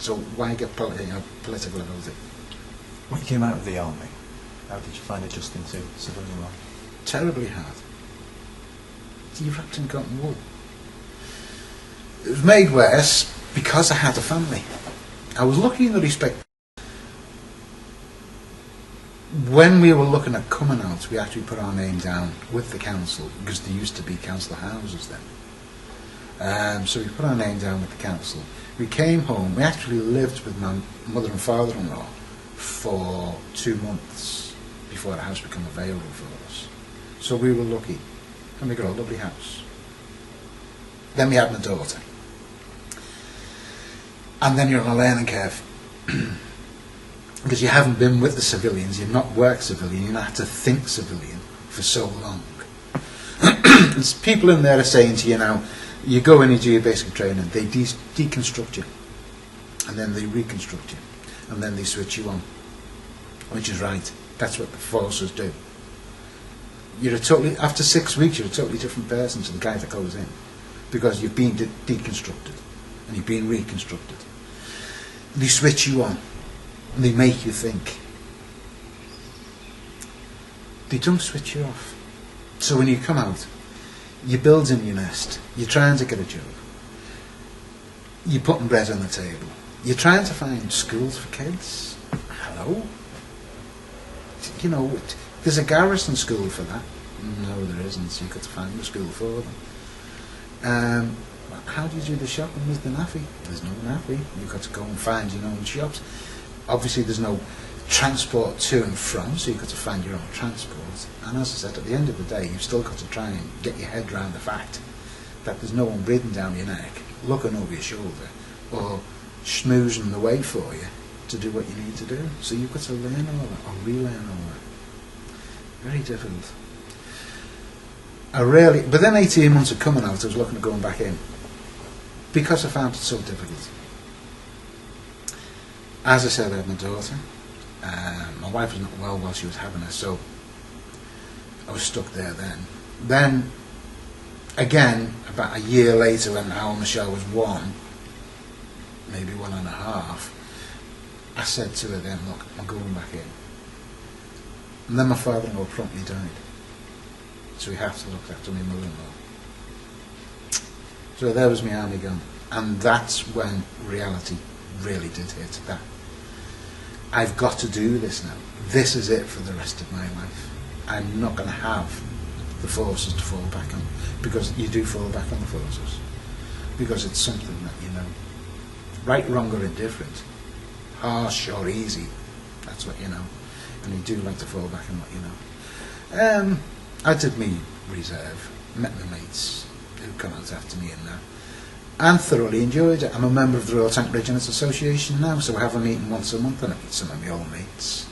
So why get political about it? When you came out of the army, how did you find adjusting to civilian life? Terribly hard. You're wrapped in cotton wool. It was made worse because I had a family. I was lucky in the respect, when we were looking at coming out, we actually put our name down with the council, because there used to be council houses then. So we put our name down with the council. We came home. We actually lived with my mother and father-in-law for 2 months before the house became available for us. So we were lucky, and we got a lovely house. Then we had my daughter. And then you're on a learning curve. Because you haven't been with the civilians, you've not worked civilian, you've not had to think civilian for so long. There's people in there are saying to you now, you go in and do your basic training, they deconstruct you, and then they reconstruct you, and then they switch you on, which is right. That's what the forces do. You're after 6 weeks, you're a totally different person to the guy that goes in, because you've been deconstructed, and you've been reconstructed. They switch you on. And they make you think. They don't switch you off. So when you come out, you're building your nest. You're trying to get a job. You're putting bread on the table. You're trying to find schools for kids. Hello? You know, there's a garrison school for that. No, there isn't. So you've got to find a school for them. How do you do the shopping with the naffy? There's no naffy. You've got to go and find your own shops. Obviously there's no transport to and from, so you've got to find your own transport. And as I said, at the end of the day, you've still got to try and get your head around the fact that there's no one breathing down your neck, looking over your shoulder, or schmoozing the way for you to do what you need to do. So you've got to learn all that, or relearn all that. Very difficult. But then 18 months of coming out, I was looking at going back in, because I found it so difficult. As I said, I had my daughter. My wife was not well while she was having her, so I was stuck there then. Then, again, about a year later, when our Michelle was 1, maybe 1.5, I said to her then, look, I'm going back in. And then my father-in-law promptly died. So we have to look after my mother-in-law. So there was my army gone. And that's when reality really did hit that. I've got to do this now. This is it for the rest of my life. I'm not going to have the forces to fall back on, because you do fall back on the forces, because it's something that you know, right, wrong or indifferent, harsh or easy, that's what you know, and you do like to fall back on what you know. I did me reserve, met my mates who come out after me and that, and thoroughly enjoyed it. I'm a member of the Royal Tank Regiments Association now, so we have a meeting once a month, and I meet some of my old mates.